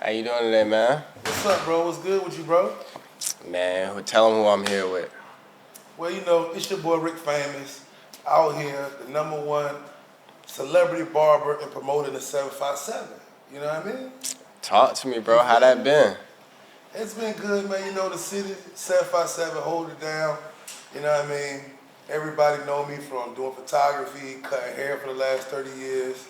How you doing today, man? What's up, bro? What's good with you, bro? Man, tell them who I'm here with. Well, it's your boy Rick Famous out here, the #1 celebrity barber and promoter in the 757. You know what I mean? Talk to me, bro. How that been? It's been good, man. The city, 757, hold it down. You know what I mean? Everybody know me from doing photography, cutting hair for the last 30 years.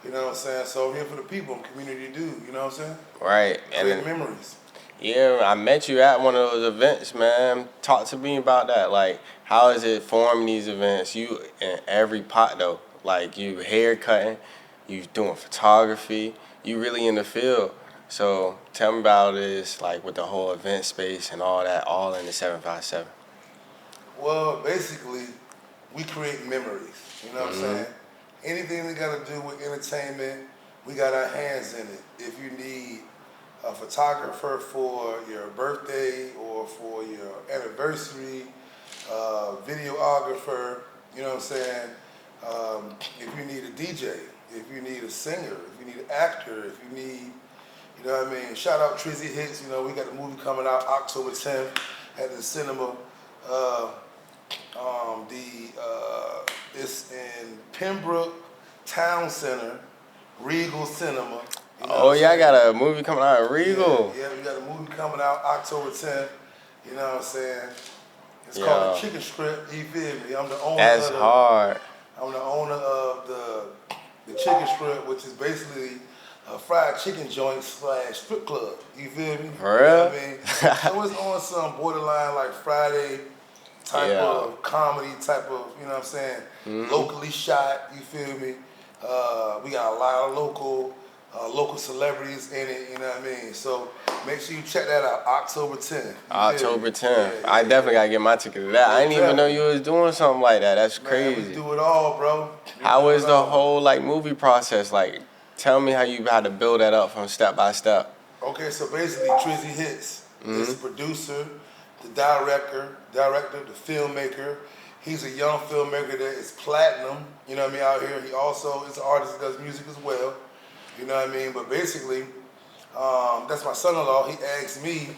You know what I'm saying? So I'm here for the people. I'm community dude. You know what I'm saying? Right. Create memories. Yeah, I met you at one of those events, man. Talk to me about that. Like, how is it forming these events? You in every pot though. Like, you hair cutting, you doing photography, you really in the field. So tell me about this, like with the whole event space and all that, all in the 757. Well, basically, we create memories. You know what I'm saying? Anything that got to do with entertainment, we got our hands in it. If you need a photographer for your birthday or for your anniversary, videographer, you know what I'm saying? If you need a DJ, if you need a singer, if you need an actor, if you need, you know what I mean? Shout out Trizzy Hits. We got the movie coming out October 10th at the cinema. It's in Pembroke Town Center, Regal Cinema. Oh, yeah, I got a movie coming out at Regal. Yeah, we got a movie coming out October 10th. You know what I'm saying? It's called The Chicken Strip. You feel me? I'm the owner. That's hard. I'm the owner of the Chicken Strip, which is basically a fried chicken joint / strip club. You feel me? For real? You know what I mean? So it's on some borderline like Friday type of comedy type of, you know what I'm saying? Locally shot, you feel me? We got a lot of local celebrities in it, you know what I mean? So make sure you check that out, October 10th. October 10th. Yeah, I definitely gotta get my ticket to that. I didn't even know you was doing something like that. That's crazy. Man, we do it all, bro. How is the whole movie process? Like, tell me how you had to build that up from step by step. Okay, so basically Trizzy Hits is the producer, the director, the filmmaker. He's a young filmmaker that is platinum, you know what I mean, out here. He also is an artist that does music as well, you know what I mean? But basically, that's my son-in-law. He asked me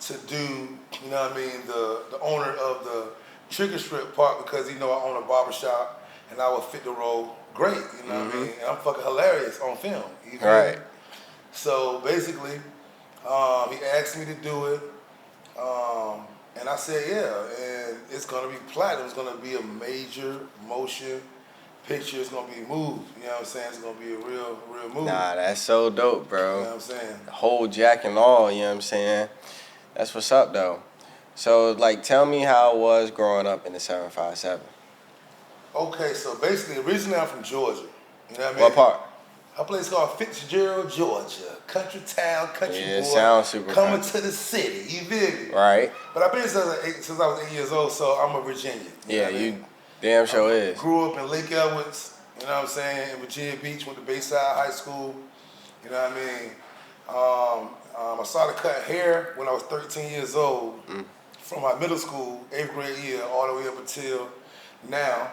to do, you know what I mean, the owner of the Chicken Strip part because I own a barbershop and I would fit the role great, you know what I mean? And I'm fucking hilarious on film, you know? Right. So basically, he asked me to do it. And I said, yeah, and it's gonna be platinum. It's gonna be a major motion picture. It's gonna be moved. You know what I'm saying? It's gonna be a real movie. Nah, that's so dope, bro. You know what I'm saying? The whole jack and all, you know what I'm saying? That's what's up, though. So, tell me how it was growing up in the 757. Okay, so basically, originally I'm from Georgia. You know what I mean? What part? A place called Fitzgerald, Georgia. Country town, country boy. Sounds super coming country. to the city. You feel me? Right. But I've been since I was 8 years old, so I'm a Virginian. Yeah, you damn sure is. Grew up in Lake Elwoods, you know what I'm saying, in Virginia Beach, went to Bayside High School, you know what I mean. I started cutting hair when I was 13 years old, from my middle school, 8th grade year, all the way up until now.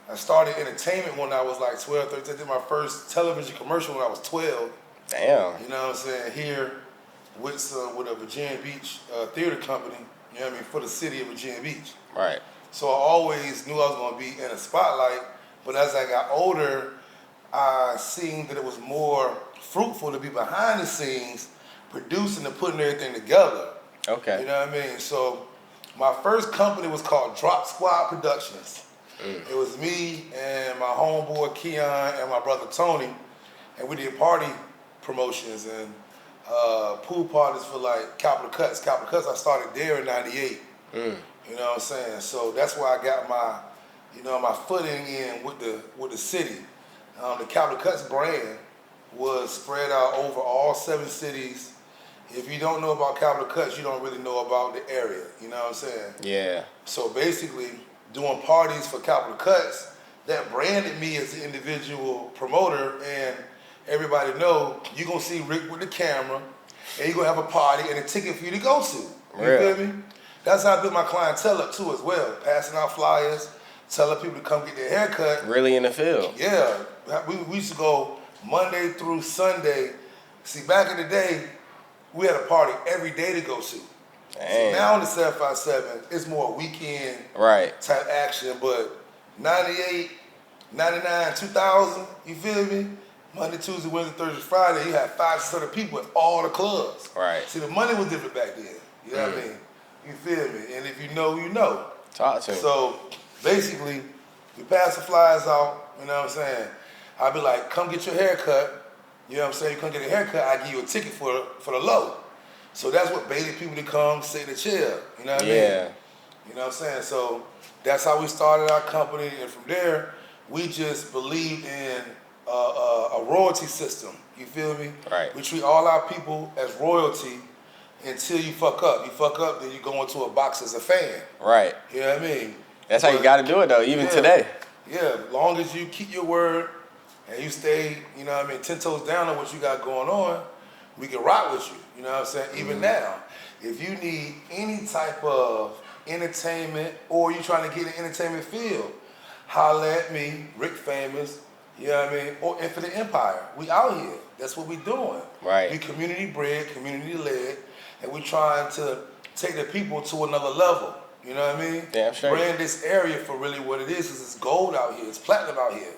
I started entertainment when I was like 12, 13. I did my first television commercial when I was 12. Damn. You know what I'm saying? Here with a Virginia Beach theater company, you know what I mean, for the city of Virginia Beach. Right. So I always knew I was going to be in a spotlight, but as I got older, I seen that it was more fruitful to be behind the scenes, producing and putting everything together. Okay. You know what I mean? So my first company was called Drop Squad Productions. It was me and my homeboy Keon and my brother Tony, and we did party promotions and pool parties for like Capital Cuts. Capital Cuts, I started there in '98. You know what I'm saying? So that's where I got my footing in with the city. The Capital Cuts brand was spread out over all 7 cities. If you don't know about Capital Cuts, you don't really know about the area. You know what I'm saying? Yeah. So basically, doing parties for Capital Cuts, that branded me as an individual promoter, and everybody know you're going to see Rick with the camera, and you're going to have a party and a ticket for you to go to. You feel me? That's how I built my clientele up too as well, passing out flyers, telling people to come get their hair cut. Really in the field. Yeah. We used to go Monday through Sunday. See, back in the day, we had a party every day to go to. Damn. See, now in the 757, it's more weekend Right. type action, but 98, 99, 2000, you feel me? Monday, Tuesday, Wednesday, Thursday, Friday, you had 500 people at all the clubs. Right. See, the money was different back then. You know what I mean? You feel me? And if you know, you know. Talk to me. So basically, we pass the flyers out, you know what I'm saying? I'll be like, come get your hair cut. You know what I'm saying? You come get a haircut, I give you a ticket for the low. So that's what baited people to come sit in the chair. You know what I mean? Yeah. You know what I'm saying? So that's how we started our company, and from there, we just believed in a royalty system. You feel me? Right. We treat all our people as royalty until you fuck up. You fuck up, then you go into a box as a fan. Right. You know what I mean? That's how you got to do it, though, even today. Yeah, as long as you keep your word and you stay, you know what I mean, 10 toes down on what you got going on, we can rock with you. You know what I'm saying? Even now, if you need any type of entertainment or you trying to get in the entertainment field, holla at me, Rick Famous, you know what I mean, or Infinite Empire. We out here. That's what we doing. Right. We community bred, community led, and we trying to take the people to another level. You know what I mean? Damn straight. Brand this area for really what it is, because it's gold out here, it's platinum out here.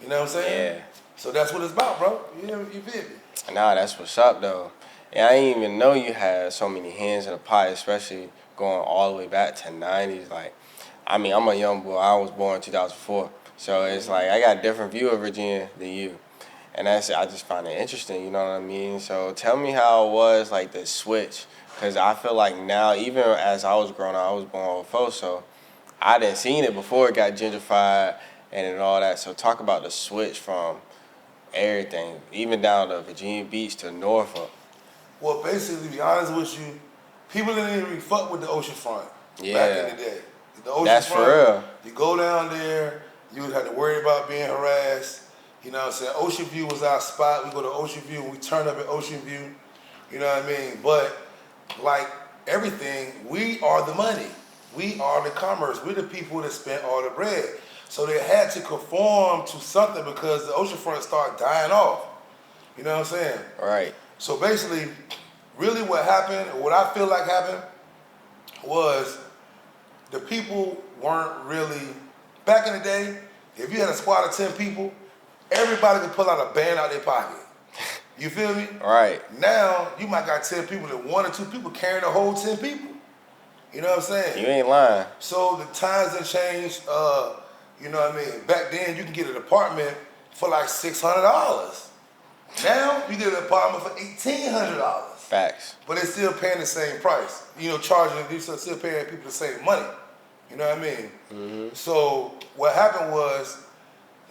You know what I'm saying? Yeah. So that's what it's about, bro. You feel me? Nah, that's what's up, though. And I didn't even know you had so many hands in the pot, especially going all the way back to 90s. Like, I mean, I'm a young boy. I was born in 2004. So it's like I got a different view of Virginia than you. And I just find it interesting, you know what I mean? So tell me how it was, like, the switch. Because I feel like now, even as I was growing up, I was born 04, so I didn't seen it before it got gentrified and all that. So talk about the switch from everything, even down to Virginia Beach to Norfolk. Well, basically, to be honest with you, people didn't even fuck with the oceanfront back in the day. The oceanfront, that's for real. You go down there, you would have to worry about being harassed. You know what I'm saying? Ocean View was our spot. We go to Ocean View and we turn up at Ocean View. You know what I mean? But like everything, we are the money. We are the commerce. We're the people that spent all the bread. So they had to conform to something because the oceanfront started dying off. You know what I'm saying? Right. So basically, really what happened, or what I feel like happened, was the people weren't really, back in the day, if you had a squad of 10 people, everybody could pull out a band out their pocket. You feel me? Right. Now, you might got 10 people that 1 or 2 people carrying the whole 10 people. You know what I'm saying? You ain't lying. So the times have changed, you know what I mean? Back then, you can get an apartment for like $600. Now, you get an apartment for $1,800. Facts. But they're still paying the same price. You know, they're still paying people the same money. You know what I mean? Mm-hmm. So what happened was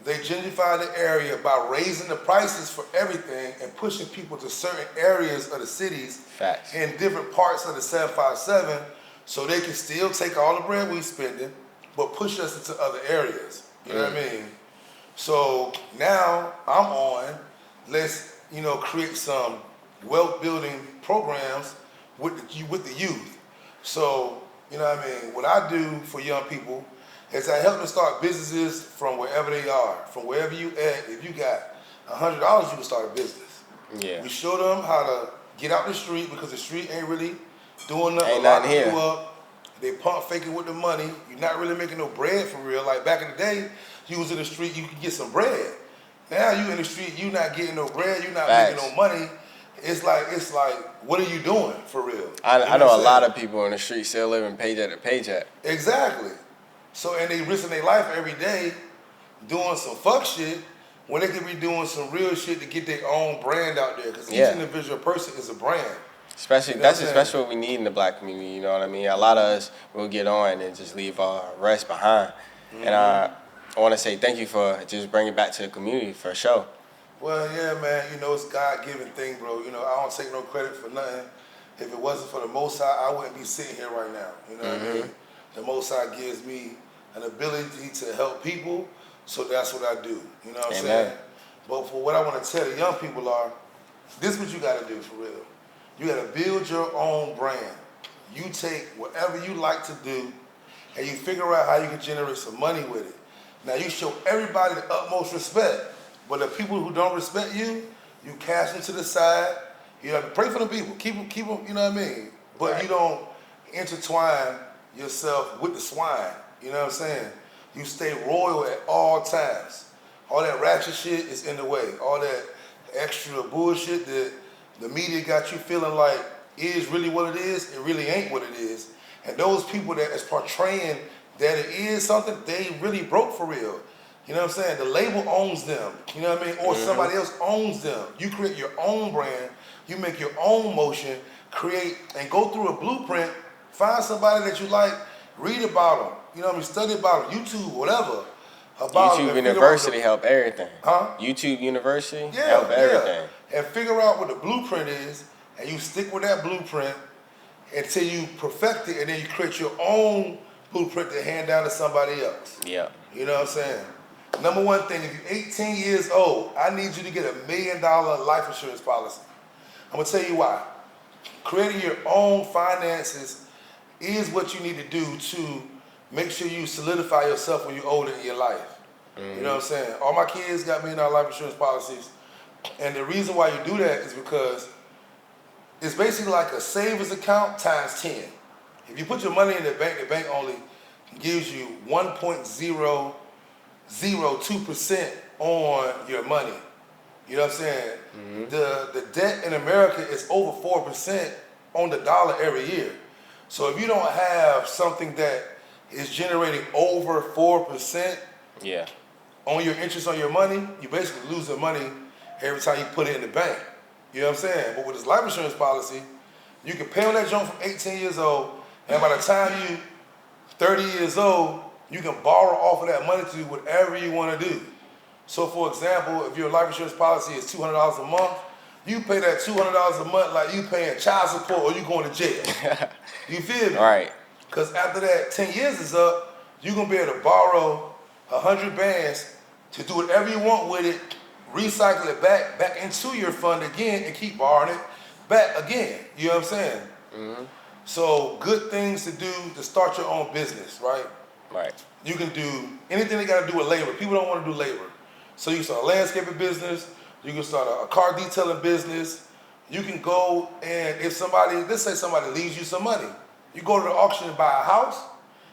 they gentrified the area by raising the prices for everything and pushing people to certain areas of the cities. Facts. In different parts of the 757 so they can still take all the bread we spending but push us into other areas. You know what I mean? So now I'm on, let's, you know, create some wealth building programs with the youth. So, you know what I mean? What I do for young people is I help them start businesses from wherever they are, from wherever you at. If you got $100, you can start a business. Yeah. We show them how to get out the street because the street ain't really doing nothing. Ain't nothing here. You up. They pump faking with the money. You're not really making no bread for real. Like back in the day, you was in the street, you could get some bread. Now you in the street, you not getting no bread, you not Facts. making no money. It's like, what are you doing for real? I know a lot of people in the street still living paycheck to paycheck. Exactly. So, and they risking their life every day doing some fuck shit when they could be doing some real shit to get their own brand out there. Because each individual person is a brand. Especially, You know that's what I'm especially what we need in the black community, you know what I mean? A lot of us will get on and just leave our rest behind. Mm-hmm. And I want to say thank you for just bringing it back to the community for sure. Well, yeah, man, you know, it's a God-given thing, bro. You know, I don't take no credit for nothing. If it wasn't for the Most High, I wouldn't be sitting here right now. You know what I mean? The Most High gives me an ability to help people, so that's what I do. You know what I'm saying? But for what I want to tell the young people are, this is what you got to do for real. You got to build your own brand. You take whatever you like to do, and you figure out how you can generate some money with it. Now, you show everybody the utmost respect. But the people who don't respect you, you cast them to the side. You know, pray for the people. Keep them. You know what I mean? But Right. you don't intertwine yourself with the swine. You know what I'm saying? You stay royal at all times. All that ratchet shit is in the way. All that extra bullshit that the media got you feeling like is really what it is, it really ain't what it is. And those people that is portraying that it is something, they really broke for real. You know what I'm saying? The label owns them. You know what I mean? Or somebody else owns them. You create your own brand. You make your own motion. Create and go through a blueprint. Find somebody that you like. Read about them. You know what I mean? Study about them. YouTube, whatever. About YouTube them University help everything. Huh? YouTube University help everything. And figure out what the blueprint is, and you stick with that blueprint until you perfect it, and then you create your own blueprint to hand down to somebody else. Yeah. You know what I'm saying? Number one thing, if you're 18 years old, I need you to get $1 million life insurance policy. I'm gonna tell you why. Creating your own finances is what you need to do to make sure you solidify yourself when you're older in your life. You know what I'm saying? All my kids got $1 million life insurance policies. And the reason why you do that is because it's basically like a savings account times 10. If you put your money in the bank only gives you 1.002% on your money. You know what I'm saying? The debt in America is over 4% on the dollar every year. So if you don't have something that is generating over 4% Yeah. on your interest on your money, you basically lose the money every time you put it in the bank. You know what I'm saying? But with this life insurance policy, you can pay on that junk from 18 years old, and by the time you 30 years old, you can borrow off of that money to do whatever you want to do. So for example, if your life insurance policy is $200 a month, you pay that $200 a month like you paying child support or you going to jail. You feel me? Right. Because after that 10 years is up, you're going to be able to borrow 100 bands to do whatever you want with it, recycle it back into your fund again, and keep borrowing it back again. You know what I'm saying? So good things to do to start your own business, right? Right. You can do anything that got to do with labor. People don't want to do labor. So you can start a landscaping business. You can start a car detailing business. You can go and if somebody, let's say somebody leaves you some money. You go to the auction and buy a house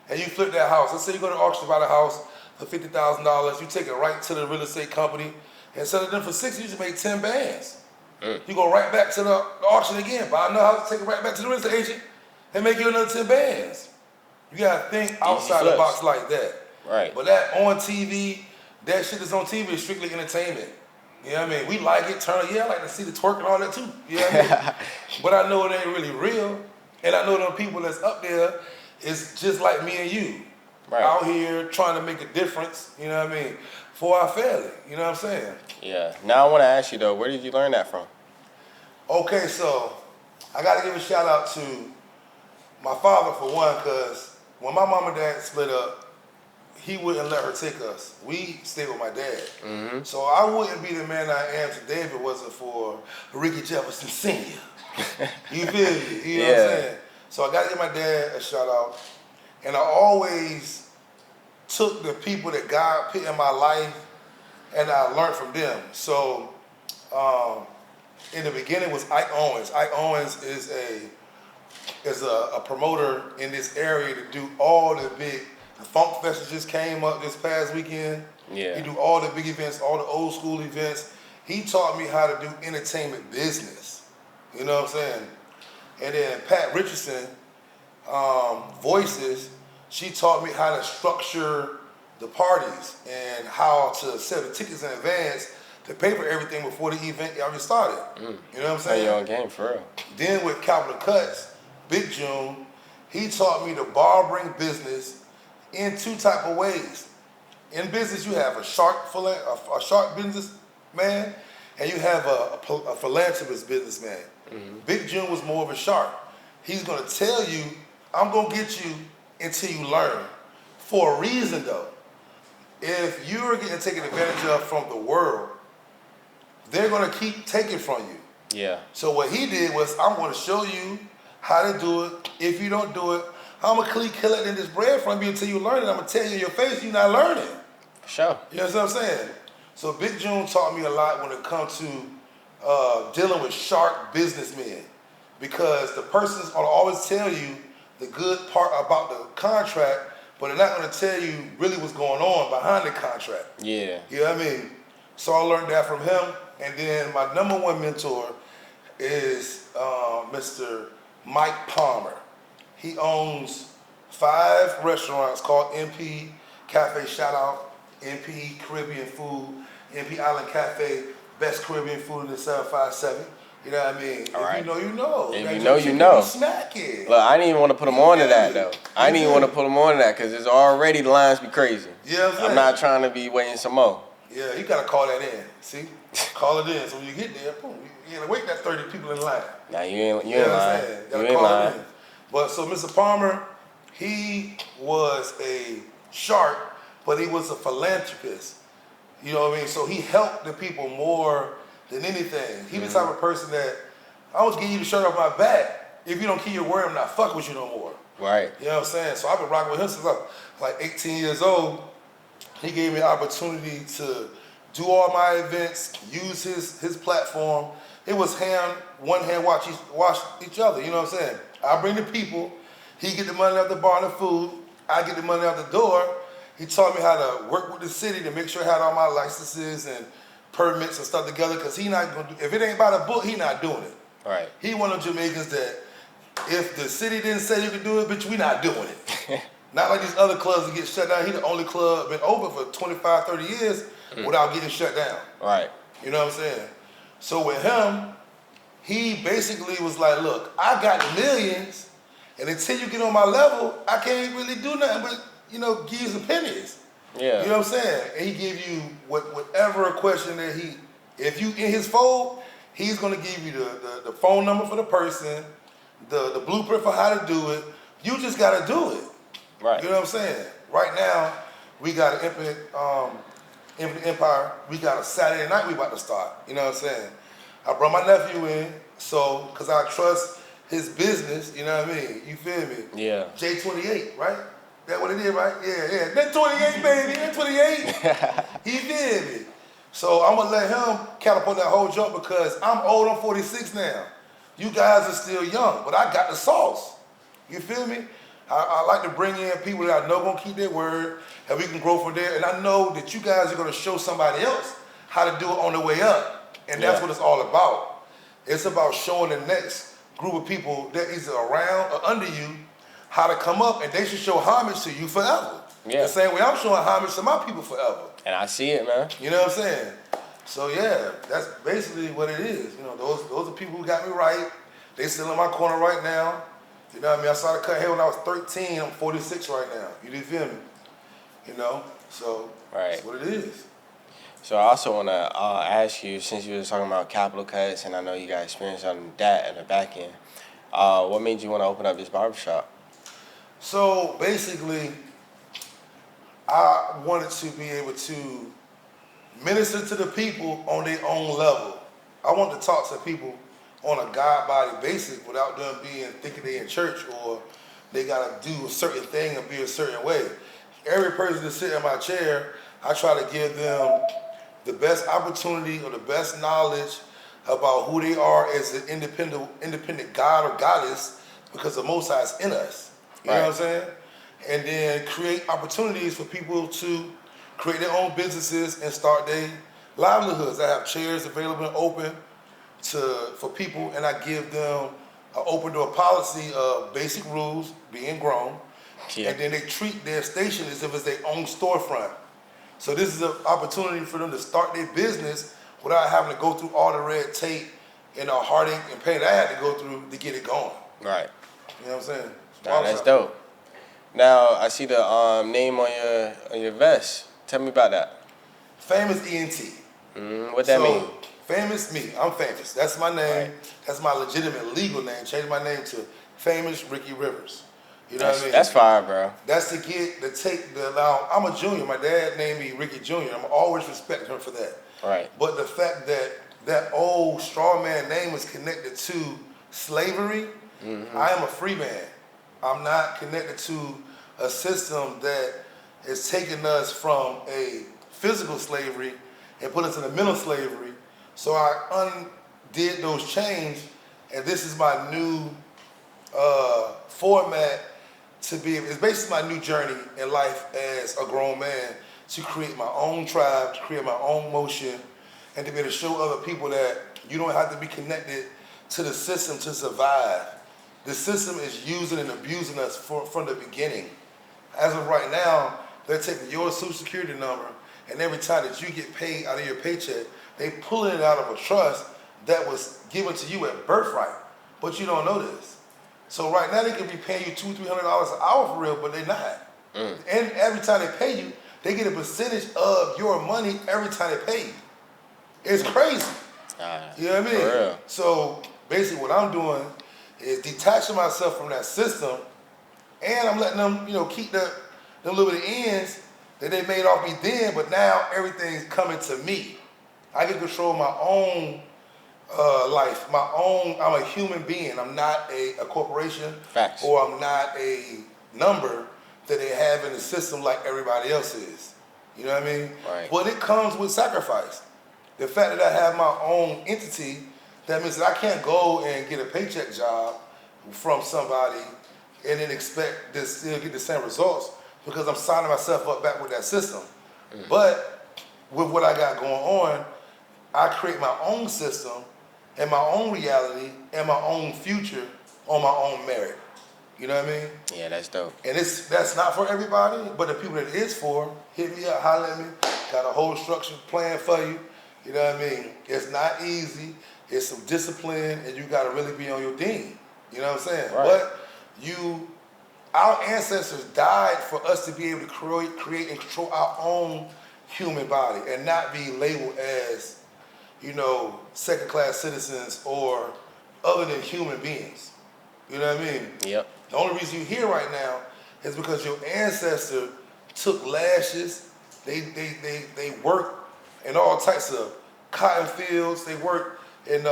and you flip that house. Let's say you go to the auction and buy the house for $50,000. You take it right to the real estate company and sell it them for $60. You just make 10 bands. You go right back to the auction again, buy another house, take it right back to the real estate agent and make you another 10 bands. You gotta think outside the box like that. Right. But that on TV, that shit that's on TV is strictly entertainment. You know what I mean? We like it, turn it, yeah, I like to see the twerk and all that too. You know what I mean? But I know it ain't really real. And I know them people that's up there is just like me and you. Right. Out here trying to make a difference, you know what I mean, for our family. You know what I'm saying? Yeah. Now I want to ask you though, where did you learn that from? Okay, so I got to give a shout out to my father for one, because when my mom and dad split up, he wouldn't let her take us. We stayed with my dad. So I wouldn't be the man I am today if it wasn't for Ricky Jefferson Sr. You feel me? You know what I'm saying? So I got to give my dad a shout out. And I always took the people that God put in my life and I learned from them. So in the beginning was Ike Owens. Ike Owens is a promoter in this area to do all the big, the Funk Fest just came up this past weekend. Yeah. He do all the big events, all the old school events. He taught me how to do entertainment business. You know what I'm saying? And then Pat Richardson, Voices, she taught me how to structure the parties and how to sell the tickets in advance to pay for everything before the event already started. You know what I'm saying? Your own game for real. Then with Capital Cuts, Big June, he taught me the barbering business in two type of ways. In business, you have a shark businessman, and you have a philanthropist businessman. Big June was more of a shark. He's gonna tell you, I'm gonna get you until you learn. For a reason though. If you're getting taken advantage of from the world, they're gonna keep taking from you. Yeah. So what he did was, I'm gonna show you how to do it. If you don't do it, I'm gonna collect this bread from you until you learn it. I'm gonna tell you in your face, you're not learning. For sure. You know what I'm saying? So Big June taught me a lot when it comes to dealing with sharp businessmen, because the person's gonna always tell you the good part about the contract, but they're not gonna tell you really what's going on behind the contract. Yeah. You know what I mean? So I learned that from him. And then my number one mentor is Mr. Mike Palmer. He owns 5 restaurants called MP Cafe, shout out MP Caribbean Food, MP Island Cafe, best Caribbean food in the 757. You know what I mean? All right. If you know, you know. If That you know, just you keep know. Smacking. Look, I didn't even want to put them on to that, though. I didn't even want to put them on to that because it's already the lines be crazy. Yeah, I'm not trying to be waiting some more. Yeah, you gotta call that in. See, call it in. So when you get there, boom, you gotta wait that 30 people in line. Nah, you ain't You know what I'm lying. saying? You Gotta ain't call lying. it in. But so Mr. Palmer, he was a shark, but he was a philanthropist. You know what I mean? So he helped the people more than anything. He the type of person that I was give you the shirt off my back. If you don't keep your word, I'm not fucking with you no more. Right. You know what I'm saying? So I've been rocking with him since I was like 18 years old. He gave me an opportunity to do all my events, use his platform. It was one hand wash each other, you know what I'm saying? I bring the people, he get the money out the bar and the food, I get the money out the door. He taught me how to work with the city to make sure I had all my licenses and permits and stuff together, because he not gonna do, if it ain't by the book, he not doing it. Right. He one of them Jamaicans that if the city didn't say you could do it, bitch, we not doing it. Not like these other clubs that get shut down. He the only club been open for 25, 30 years without getting shut down. Right. You know what I'm saying? So with him, he basically was like, look, I got the millions, and until you get on my level, I can't really do nothing but, you know, give you some pennies. Yeah. You know what I'm saying? And he give you whatever question that if you in his fold, he's gonna give you the phone number for the person, the blueprint for how to do it. You just gotta do it. Right. You know what I'm saying? Right now, we got an Infinite Empire. We got a Saturday night we about to start. You know what I'm saying? I brought my nephew in, so, because I trust his business, you know what I mean? You feel me? Yeah. J28, right? That what it is, right? Yeah. That 28, baby. That 28. He feel me? So I'm going to let him catapult that whole jump, because I'm old. I'm 46 now. You guys are still young, but I got the sauce. You feel me? I like to bring in people that I know gonna keep their word, and we can grow from there. And I know that you guys are gonna show somebody else how to do it on the way up. And that's what it's all about. It's about showing the next group of people that is around or under you how to come up, and they should show homage to you forever. Yeah. The same way I'm showing homage to my people forever. And I see it, man. You know what I'm saying? So yeah, that's basically what it is. You know, those are people who got me right. They still in my corner right now. You know what I mean? I started cutting hair when I was 13. I'm 46 right now. You didn't feel me? You know? So that's what it is. So I also want to ask you, since you were talking about capital cuts, and I know you got experience on that in the back end, what made you want to open up this barbershop? So basically, I wanted to be able to minister to the people on their own level. I want to talk to people on a God-body basis without them thinking they in church or they got to do a certain thing or be a certain way. Every person that sit in my chair, I try to give them the best opportunity or the best knowledge about who they are as an independent God or goddess, because the Most High is in us. You know what I'm saying? And then create opportunities for people to create their own businesses and start their livelihoods. I have chairs available and open for people, and I give them an open door policy of basic rules, being grown, and then they treat their station as if it's their own storefront. So this is an opportunity for them to start their business without having to go through all the red tape and the heartache and pain that I had to go through to get it going. Right. You know what I'm saying? Nah, that's dope. Now I see the name on your vest. Tell me about that. Famous Ent. What that mean? Famous me. I'm famous. That's my name. That's my legitimate legal name. Changed my name to Famous Ricky Rivers. You know what I mean? That's fire, bro. That's now, I'm a junior. My dad named me Ricky Jr. I'm always respect him for that. Right. But the fact that that old straw man name is connected to slavery, I am a free man. I'm not connected to a system that is taking us from a physical slavery and put us in a mental slavery. So I undid those chains, and this is my new format to be. It's basically my new journey in life as a grown man, to create my own tribe, to create my own motion, and to be able to show other people that you don't have to be connected to the system to survive. The system is using and abusing us from the beginning. As of right now, they're taking your social security number, and every time that you get paid out of your paycheck, they pulling it out of a trust that was given to you at birthright, but you don't know this. So right now they could be paying you $200-300 an hour for real, but they're not. And every time they pay you, they get a percentage of your money every time they pay you. It's crazy. You know what I mean? For real. So basically what I'm doing is detaching myself from that system, and I'm letting them, keep them little bit of ends that they made off me then, but now everything's coming to me. I can control my own life, I'm a human being. I'm not a corporation. Facts. Or I'm not a number that they have in the system like everybody else is. You know what I mean? Right. But it comes with sacrifice. The fact that I have my own entity, that means that I can't go and get a paycheck job from somebody and then expect to still get the same results, because I'm signing myself up back with that system. But with what I got going on, I create my own system and my own reality and my own future on my own merit. You know what I mean? Yeah, that's dope. And that's not for everybody, but the people that it is for, hit me up, holler at me. Got a whole structured plan for you. You know what I mean? It's not easy. It's some discipline, and you got to really be on your team. You know what I'm saying? Right. But our ancestors died for us to be able to create and control our own human body and not be labeled as, second-class citizens or other than human beings. You know what I mean? Yep. The only reason you're here right now is because your ancestor took lashes. They worked in all types of cotton fields. They worked in,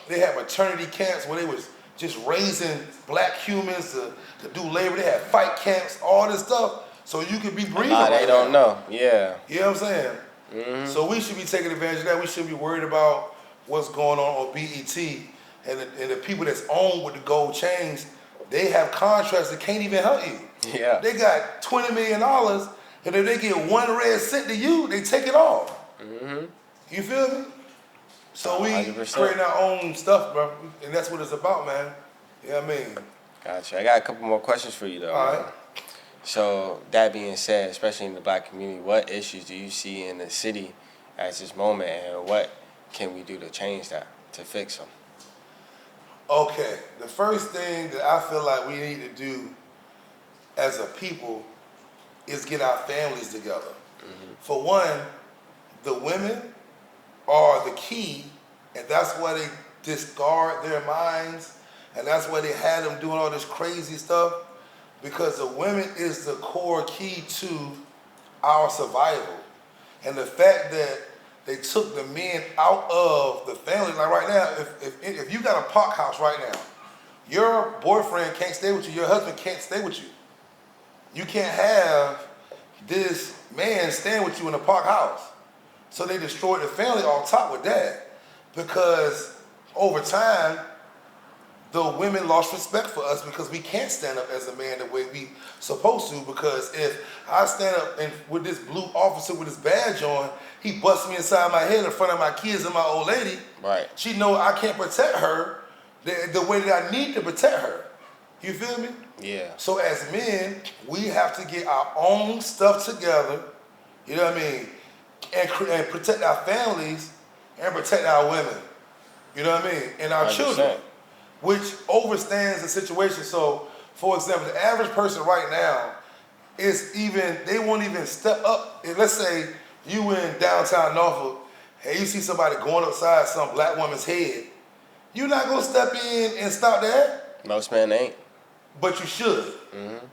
they had maternity camps where they was just raising black humans to do labor. They had fight camps, all this stuff, so you could be breathing right They don't know. Yeah. You know what I'm saying? Mm-hmm. So we should be taking advantage of that. We shouldn't be worried about what's going on BET. And the people that's on with the gold chains, they have contracts that can't even help you. Yeah. They got $20 million, and if they get one red cent to you, they take it off. Mm-hmm. You feel me? So we 100%. creating our own stuff, bro, and that's what it's about, man. You know what I mean? Gotcha. I got a couple more questions for you, though. All right. So that being said, especially in the black community, what issues do you see in the city at this moment, and what can we do to change that, to fix them? Okay, the first thing that I feel like we need to do as a people is get our families together. Mm-hmm. For one, the women are the key, and that's why they discard their minds, and that's why they had them doing all this crazy stuff, because the women is the core key to our survival. And the fact that they took the men out of the family, like right now, if you got a park house right now, your boyfriend can't stay with you, your husband can't stay with you. You can't have this man staying with you in a park house. So they destroyed the family on top with that, because over time, the women lost respect for us because we can't stand up as a man the way we supposed to. Because if I stand up and with this blue officer with his badge on, he busts me inside my head in front of my kids and my old lady. Right. She know I can't protect her the way that I need to protect her. You feel me? Yeah. So as men, we have to get our own stuff together. You know what I mean? And protect our families and protect our women. You know what I mean? And our 100%. children, which overstands the situation. So, for example, the average person right now they won't even step up. Let's say you in downtown Norfolk and you see somebody going upside some black woman's head. You're not going to step in and stop that. Most men ain't. But you should. Mm-hmm.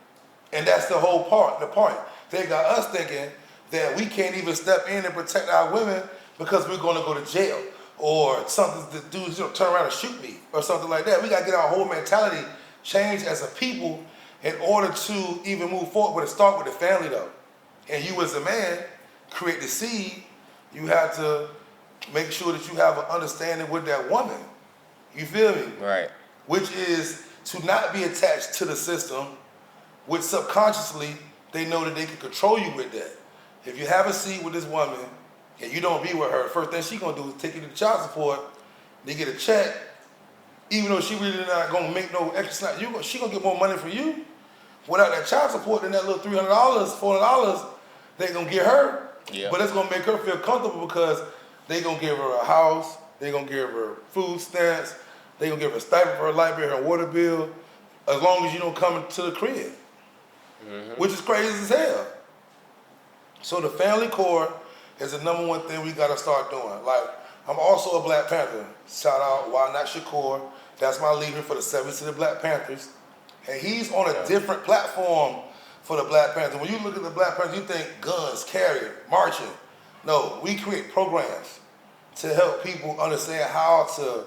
And that's the whole the point. They got us thinking that we can't even step in and protect our women because we're going to go to jail. Or something the dudes turn around and shoot me or something like that. We got to get our whole mentality changed as a people in order to even move forward. But it starts with the family though. And you as a man create the seed you have to make sure that you have an understanding with that woman. You feel me? Right. Which is to not be attached to the system, which subconsciously they know that they can control you with that. If you have a seat with this woman and you don't be with her, first thing she gonna do is take you to the child support. They get a check, even though she really not gonna make no extra. She gonna get more money from you. Without that child support, then that little $300, $400, they gonna get her. Yeah. But it's gonna make her feel comfortable because they gonna give her a house, they gonna give her food stamps, they gonna give her a stipend for her light bill, her water bill, as long as you don't come to the crib, which is crazy as hell. So the family core is the number one thing we gotta start doing. Like, I'm also a Black Panther. Shout out, Why Not Shakur. That's my leader for the 7 City Black Panthers. And he's on a different platform for the Black Panthers. When you look at the Black Panthers, you think guns, carrying, marching. No, we create programs to help people understand how to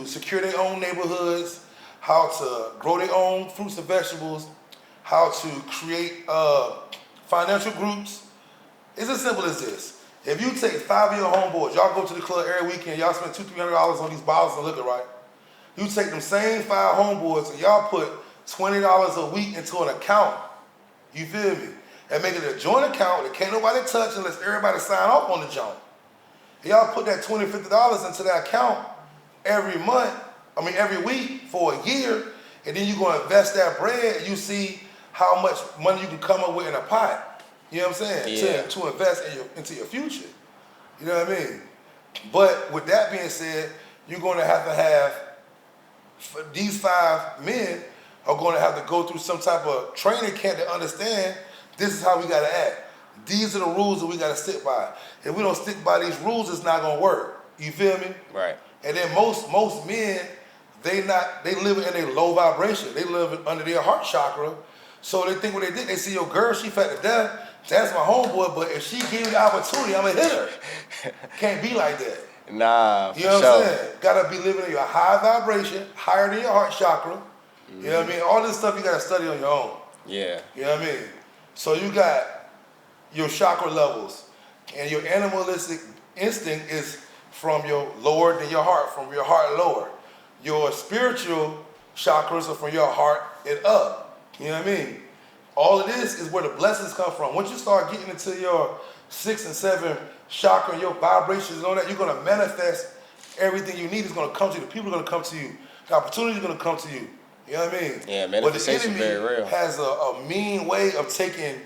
secure their own neighborhoods, how to grow their own fruits and vegetables, how to create financial groups. It's as simple as this. If you take 5 of your homeboys, y'all go to the club every weekend, y'all spend $200-$300 on these bottles of liquor, right? You take them same 5 homeboys and y'all put $20 a week into an account. You feel me? And make it a joint account that can't nobody touch unless everybody sign off on the joint. And y'all put that $20, $50 into that account every week for a year, and then you're gonna invest that bread, you see how much money you can come up with in a pot. You know what I'm saying? Yeah. To invest into your future. You know what I mean? But with that being said, you're gonna have these 5 men are gonna have to go through some type of training camp to understand this is how we gotta act. These are the rules that we gotta stick by. If we don't stick by these rules, it's not gonna work. You feel me? Right. And then most men, they live in a low vibration. They live under their heart chakra. So they think what they did, they see your girl, she fat to death. That's my homeboy, but if she give me the opportunity, I'm gonna hit her. Can't be like that. Nah, You know what I'm saying? Gotta be living in your high vibration, higher than your heart chakra. You know what I mean? All this stuff you gotta study on your own. Yeah. You know what I mean? So you got your chakra levels, and your animalistic instinct is from your lower than your heart, from your heart lower. Your spiritual chakras are from your heart and up. You know what I mean? All of this is where the blessings come from. Once you start getting into your 6 and 7 chakra, your vibrations and all that, you're gonna manifest everything you need. Is gonna come to you. The people are gonna come to you. The opportunity is gonna come to you. You know what I mean? Yeah, manifestation is very real. Has a mean way of taking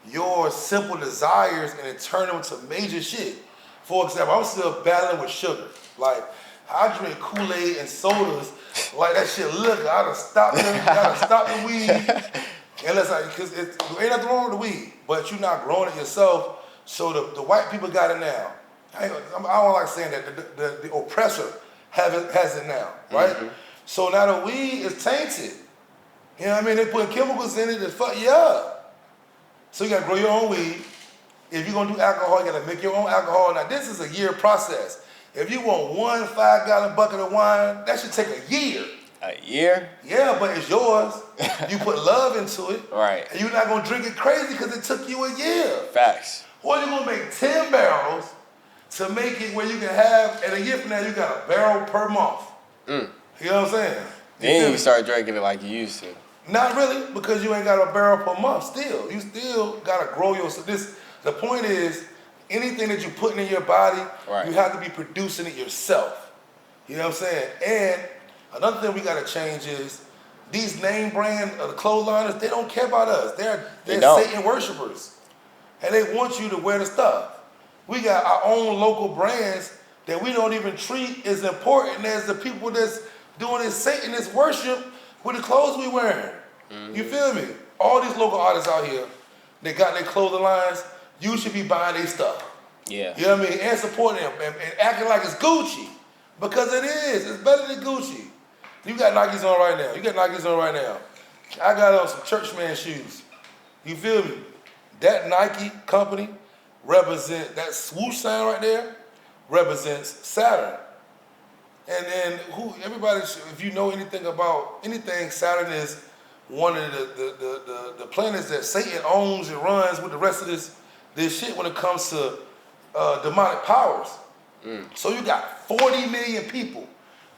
your simple desires and then turning them into major shit. For example, I'm still battling with sugar. Like, I drink Kool-Aid and sodas like that shit liquor. I done stopped the weed. Because ain't nothing wrong with the weed, but you're not growing it yourself, so the white people got it now. I don't like saying that. The oppressor has it now, right? So now the weed is tainted. You know what I mean? They put chemicals in it that fuck you up. So you gotta grow your own weed. If you're gonna do alcohol, you gotta make your own alcohol. Now this is a year process. If you want 1 5-gallon bucket of wine, that should take a year. A year? Yeah, but it's yours. You put love into it. Right. And you're not gonna drink it crazy because it took you a year. Facts. Or you're gonna make 10 barrels to make it where you can have, and a year from now you got a barrel per month. You know what I'm saying? Then you start drinking it like you used to. Not really, because you ain't got a barrel per month still. You still gotta grow yourself. The point is, anything that you're putting in your body, you have to be producing it yourself. You know what I'm saying? And another thing we gotta change is these name brand the clothesliners, they don't care about us. They're Satan worshipers. And they want you to wear the stuff. We got our own local brands that we don't even treat as important as the people that's doing this Satanist worship with the clothes we wearing. You feel me? All these local artists out here, they got their clothing lines, you should be buying their stuff. Yeah. You know what I mean? And supporting them and acting like it's Gucci. Because it is. It's better than Gucci. You got Nikes on right now. I got on some Churchman shoes. You feel me? That Nike company represents, that swoosh sign right there represents Saturn. And then everybody, if you know anything about anything, Saturn is one of the planets that Satan owns and runs with the rest of this shit when it comes to demonic powers. So you got 40 million people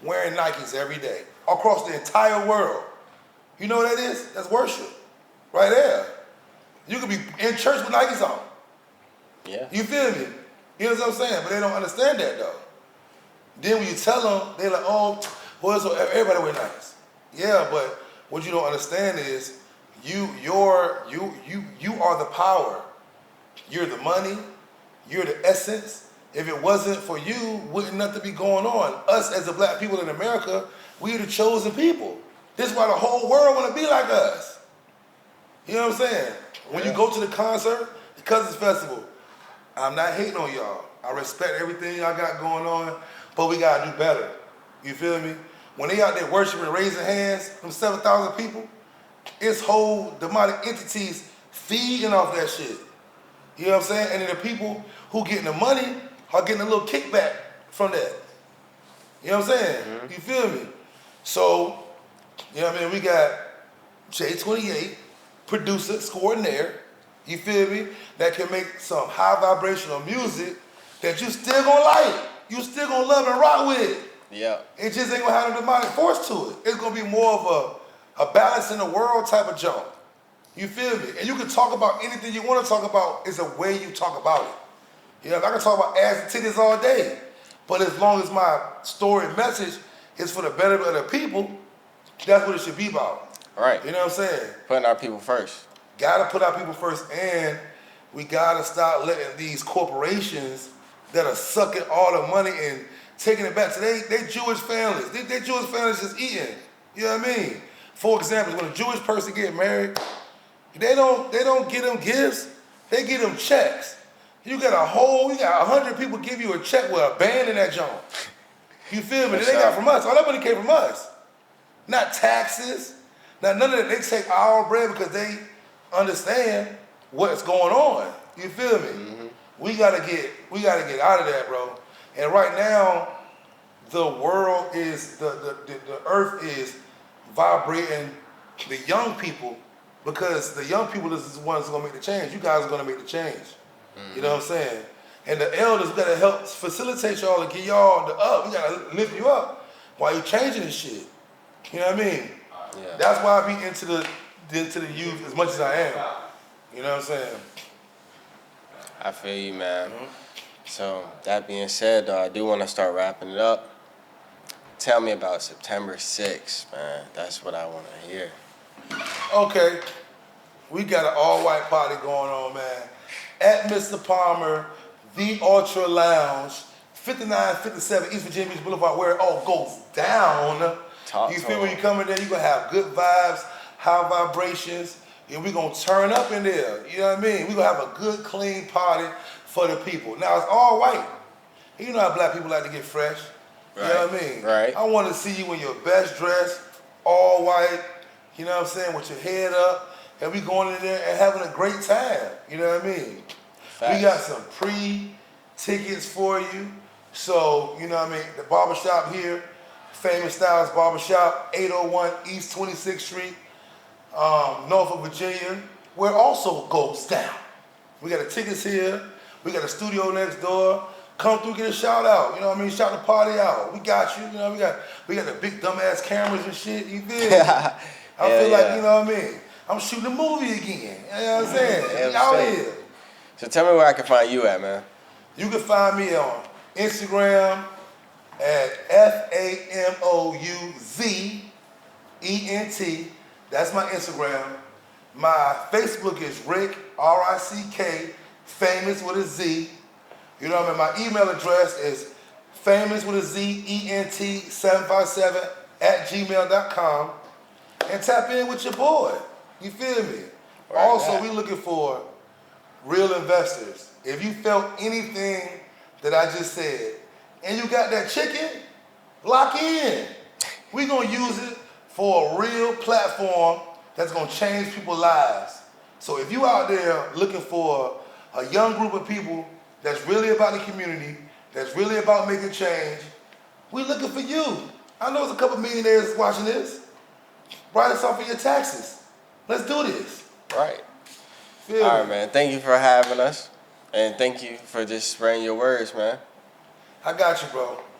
wearing Nikes every day across the entire world. You know what that is? That's worship, right there. You could be in church with Nikes on. Yeah. You feel me? You know what I'm saying? But they don't understand that though. Then when you tell them, they're like, oh, well, so everybody wear Nikes. Yeah, but what you don't understand is you are the power. You're the money. You're the essence. If it wasn't for you, wouldn't nothing be going on. Us as the black people in America, we're the chosen people. This is why the whole world want to be like us. You know what I'm saying? When you go to the concert, the Cousins Festival, I'm not hating on y'all. I respect everything y'all got going on, but we got to do better. You feel me? When they out there worshiping and raising hands, them 7,000 people, it's whole demonic entities feeding off that shit. You know what I'm saying? And then the people who getting the money are getting a little kickback from that. You know what I'm saying? You feel me? So, you know what I mean? We got J28, producer extraordinaire, you feel me? That can make some high vibrational music that you still gonna like. You still gonna love and rock with. Yeah. It just ain't gonna have a demonic force to it. It's gonna be more of a balance in the world type of jump. You feel me? And you can talk about anything you want to talk about. It's a way you talk about it. You know, I can talk about ass and titties all day, but as long as my story and message is for the betterment of the people, that's what it should be about. Right. You know what I'm saying? Putting our people first. Gotta put our people first, and we gotta stop letting these corporations that are sucking all the money and taking it back to they Jewish families. They Jewish families just eating. You know what I mean? For example, when a Jewish person get married, they don't get them gifts. They get them checks. You got 100 people give you a check with a band in that joint. You feel me? They got from us. All that money came from us. Not taxes. Not none of that. They take our bread because they understand what's going on. You feel me? We gotta get out of that, bro. And right now, the world is the earth is vibrating the young people, because the young people is the ones gonna make the change. You guys are gonna make the change. You know what I'm saying? And the elders, we gotta help facilitate y'all and get y'all up. We gotta lift you up while you changing this shit. You know what I mean? Yeah. That's why I be into the youth as much as I am. You know what I'm saying? I feel you, man. So that being said, though, I do want to start wrapping it up. Tell me about September 6th, man. That's what I want to hear. Okay, we got an all-white party going on, man. At Mr. Palmer, the Ultra Lounge, 5957 East Virginia Beach Boulevard, where it all goes down. You feel when you come in there, you're going to have good vibes, high vibrations, and we're going to turn up in there. You know what I mean? We're going to have a good, clean party for the people. Now, it's all white. You know how black people like to get fresh. Right. You know what I mean? Right. I want to see you in your best dress, all white, you know what I'm saying, with your head up, and we going in there and having a great time. You know what I mean? Facts. We got some pre-tickets for you. So, you know what I mean, the barbershop here, Famous Styles Barbershop, 801 East 26th Street, Norfolk, Virginia, where it also goes down. We got the tickets here. We got a studio next door. Come through, get a shout out. You know what I mean? Shout the party out. We got you. You know, we got the big dumbass cameras and shit. You feel me? I feel like, you know what I mean? I'm shooting a movie again. You know what I'm saying? Out here. So tell me where I can find you at, man. You can find me on Instagram at FAMOUZENT. That's my Instagram. My Facebook is Rick, R-I-C-K, famous with a Z. You know what I mean? My email address is famous with a Z-E-N-T 757 @gmail.com. And tap in with your boy. You feel me? Right. Also, we looking for real investors. If you felt anything that I just said, and you got that chicken, lock in. We're going to use it for a real platform that's going to change people's lives. So if you out there looking for a young group of people that's really about the community, that's really about making change, we looking for you. I know there's a couple millionaires watching this. Write us off for your taxes. Let's do this. Right. Feel All me? right, man. Thank you for having us. And thank you for just spreading your words, man. I got you, bro.